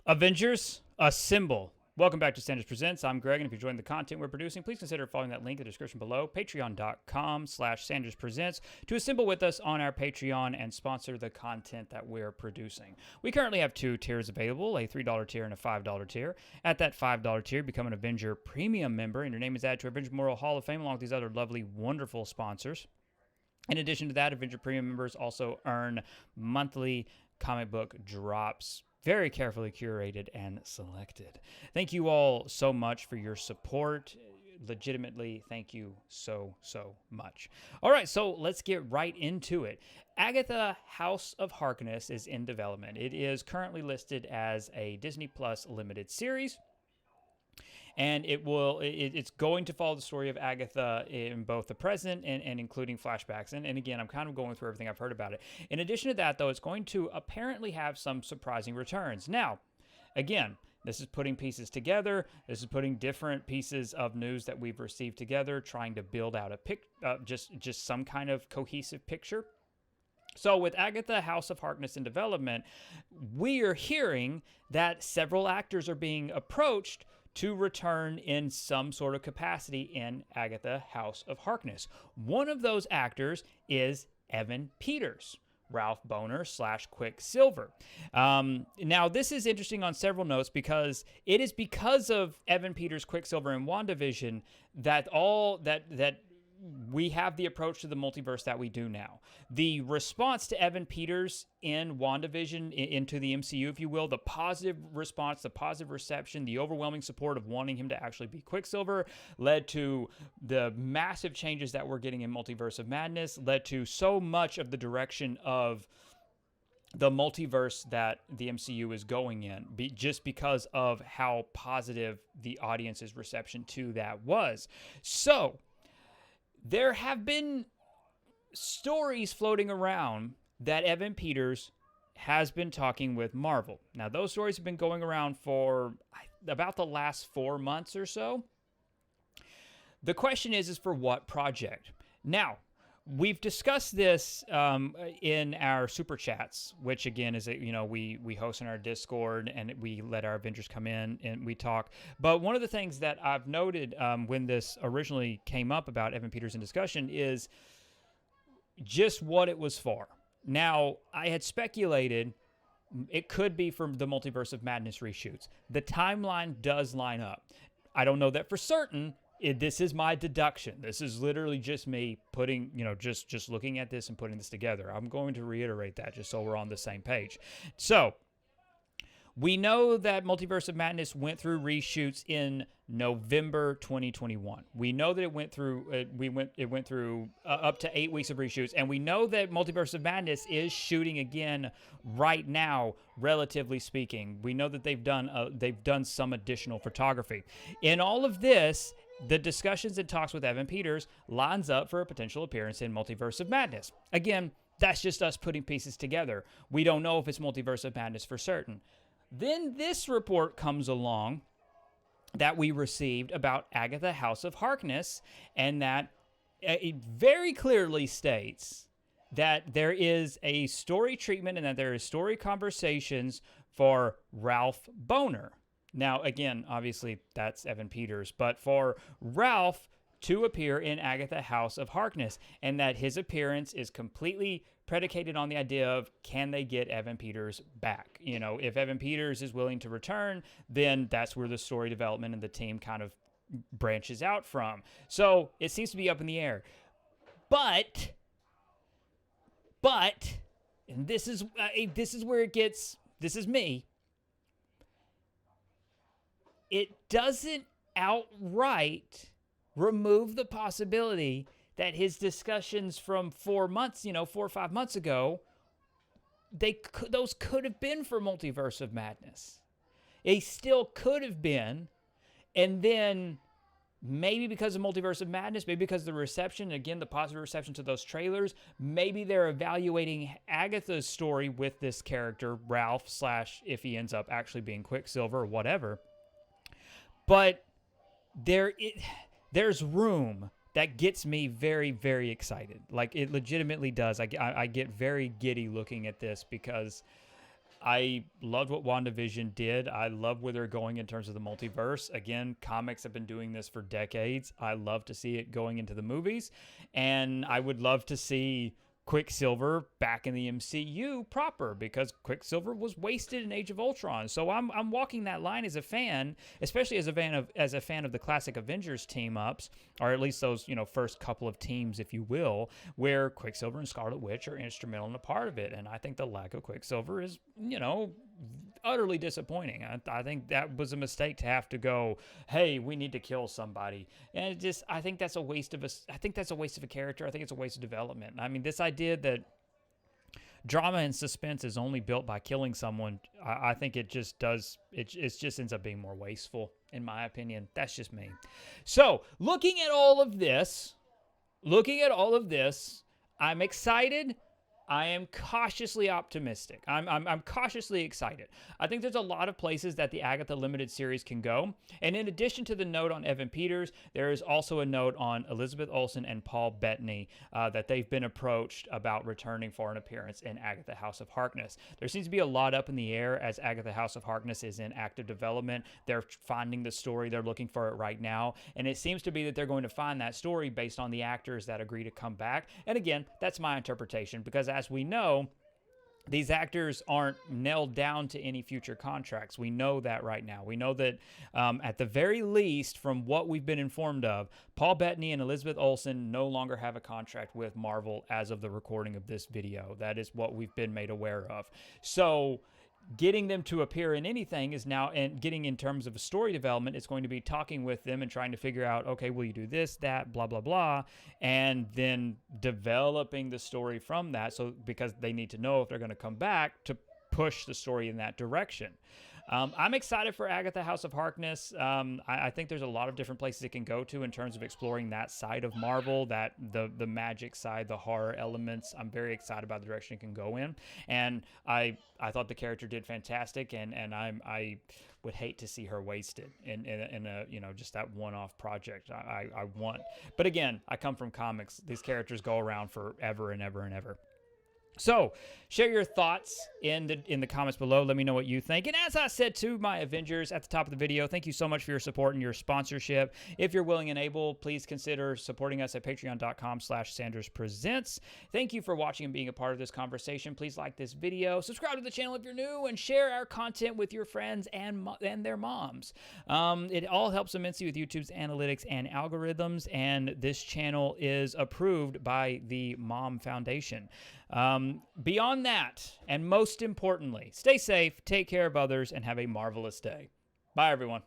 Avengers, Assemble. Welcome back to Sanders Presents. I'm Greg, and if you're enjoying the content we're producing, please consider following that link in the description below, patreon.com/Sanders Presents, to assemble with us on our Patreon and sponsor the content that we're producing. We currently have two tiers available, a $3 tier and a $5 tier. At that $5 tier, become an Avenger Premium member, and your name is added to Avenger Memorial Hall of Fame along with these other lovely, wonderful sponsors. In addition to that, Avenger Premium members also earn monthly comic book drops, very carefully curated and selected. Thank you all so much for your support. Legitimately, thank you so much. All right, so let's get right into it. Agatha, House of Harkness is in development. It is currently listed as a Disney Plus limited series. And it's going to follow the story of Agatha in both the present and including flashbacks. And again, I'm kind of going through everything I've heard about it. In addition to that, though, it's going to apparently have some surprising returns. Now, again, this is putting pieces together. This is putting different pieces of news that we've received together, trying to build out just some kind of cohesive picture. So with Agatha, House of Harkness in development, we are hearing that several actors are being approached to return in some sort of capacity in Agatha, House of Harkness. One of those actors is Evan Peters, Ralph Boner / Quicksilver. Now, this is interesting on several notes because it is because of Evan Peters, Quicksilver, and WandaVision that we have the approach to the multiverse that we do now. The response to Evan Peters in WandaVision, into the MCU, if you will, the positive response, the positive reception, the overwhelming support of wanting him to actually be Quicksilver led to the massive changes that we're getting in Multiverse of Madness, led to so much of the direction of the multiverse that the MCU is going in, just because of how positive the audience's reception to that was. So, there have been stories floating around that Evan Peters has been talking with Marvel. Now, those stories have been going around for about the last 4 months or so. The question is for what project? Now, we've discussed this in our super chats, which again is we host in our Discord and we let our Avengers come in and we talk. But one of the things that I've noted when this originally came up about Evan Peters in discussion is just what it was for. Now, I had speculated it could be from the Multiverse of Madness reshoots. The timeline does line up. I don't know that for certain. This is my deduction. This is literally just me putting, just looking at this and putting this together. I'm going to reiterate that just so we're on the same page. So, we know that Multiverse of Madness went through reshoots in November 2021. We know that it went through up to 8 weeks of reshoots, and we know that Multiverse of Madness is shooting again right now, relatively speaking. We know that they've done some additional photography. In all of this, the discussions and talks with Evan Peters lines up for a potential appearance in Multiverse of Madness. Again, that's just us putting pieces together. We don't know if it's Multiverse of Madness for certain. Then this report comes along that we received about Agatha, House of Harkness, and that it very clearly states that there is a story treatment and that there is story conversations for Ralph Boner. Now, again, obviously, that's Evan Peters, but for Ralph to appear in Agatha, House of Harkness, and that his appearance is completely predicated on the idea of, can they get Evan Peters back? If Evan Peters is willing to return, then that's where the story development and the team kind of branches out from. So, it seems to be up in the air. But, and this is where it gets, this is me, it doesn't outright remove the possibility that his discussions from 4 or 5 months ago, those could have been for Multiverse of Madness. They still could have been, and then maybe because of Multiverse of Madness, maybe because of the reception, again, the positive reception to those trailers, maybe they're evaluating Agatha's story with this character, Ralph, / if he ends up actually being Quicksilver or whatever. But there's room that gets me very, very excited. Like, it legitimately does. I get very giddy looking at this because I loved what WandaVision did. I love where they're going in terms of the multiverse. Again, comics have been doing this for decades. I love to see it going into the movies. And I would love to see Quicksilver back in the MCU proper, because Quicksilver was wasted in Age of Ultron. So I'm walking that line as a fan, especially as a fan of the classic Avengers team ups, or at least those, first couple of teams, if you will, where Quicksilver and Scarlet Witch are instrumental in a part of it. And I think the lack of Quicksilver is, utterly disappointing. I think that was a mistake to have to go, hey, we need to kill somebody. And I think that's a waste of a character. I think it's a waste of development. I mean, this idea that drama and suspense is only built by killing someone, I think it just ends up being more wasteful, in my opinion. That's just me. So, looking at all of this, I'm excited. I am cautiously optimistic. I'm cautiously excited. I think there's a lot of places that the Agatha Limited series can go. And in addition to the note on Evan Peters, there is also a note on Elizabeth Olsen and Paul Bettany that they've been approached about returning for an appearance in Agatha House of Harkness. There seems to be a lot up in the air as Agatha House of Harkness is in active development. They're finding the story. They're looking for it right now. And it seems to be that they're going to find that story based on the actors that agree to come back. And again, that's my interpretation, because as we know, these actors aren't nailed down to any future contracts. We know that right now. We know that at the very least, from what we've been informed of, Paul Bettany and Elizabeth Olsen no longer have a contract with Marvel as of the recording of this video. That is what we've been made aware of. So getting them to appear in anything is now, and getting in terms of a story development, it's going to be talking with them and trying to figure out, okay, will you do this, that, blah, blah, blah, and then developing the story from that. So because they need to know if they're going to come back to push the story in that direction. I'm excited for Agatha House of Harkness. I think there's a lot of different places it can go to in terms of exploring that side of Marvel, that the magic side, the horror elements. I'm very excited about the direction it can go in. And I thought the character did fantastic, and I would hate to see her wasted in a just that one-off project. I want, but again, I come from comics. These characters go around forever and ever and ever. So, share your thoughts in the comments below. Let me know what you think. And as I said to my Avengers at the top of the video, thank you so much for your support and your sponsorship. If you're willing and able, please consider supporting us at patreon.com/SandersPresents. Thank you for watching and being a part of this conversation. Please like this video, subscribe to the channel if you're new, and share our content with your friends and their moms. It all helps immensely with YouTube's analytics and algorithms, and this channel is approved by the Mom Foundation. Beyond that, and most importantly, stay safe, take care of others, and have a marvelous day. Bye, everyone.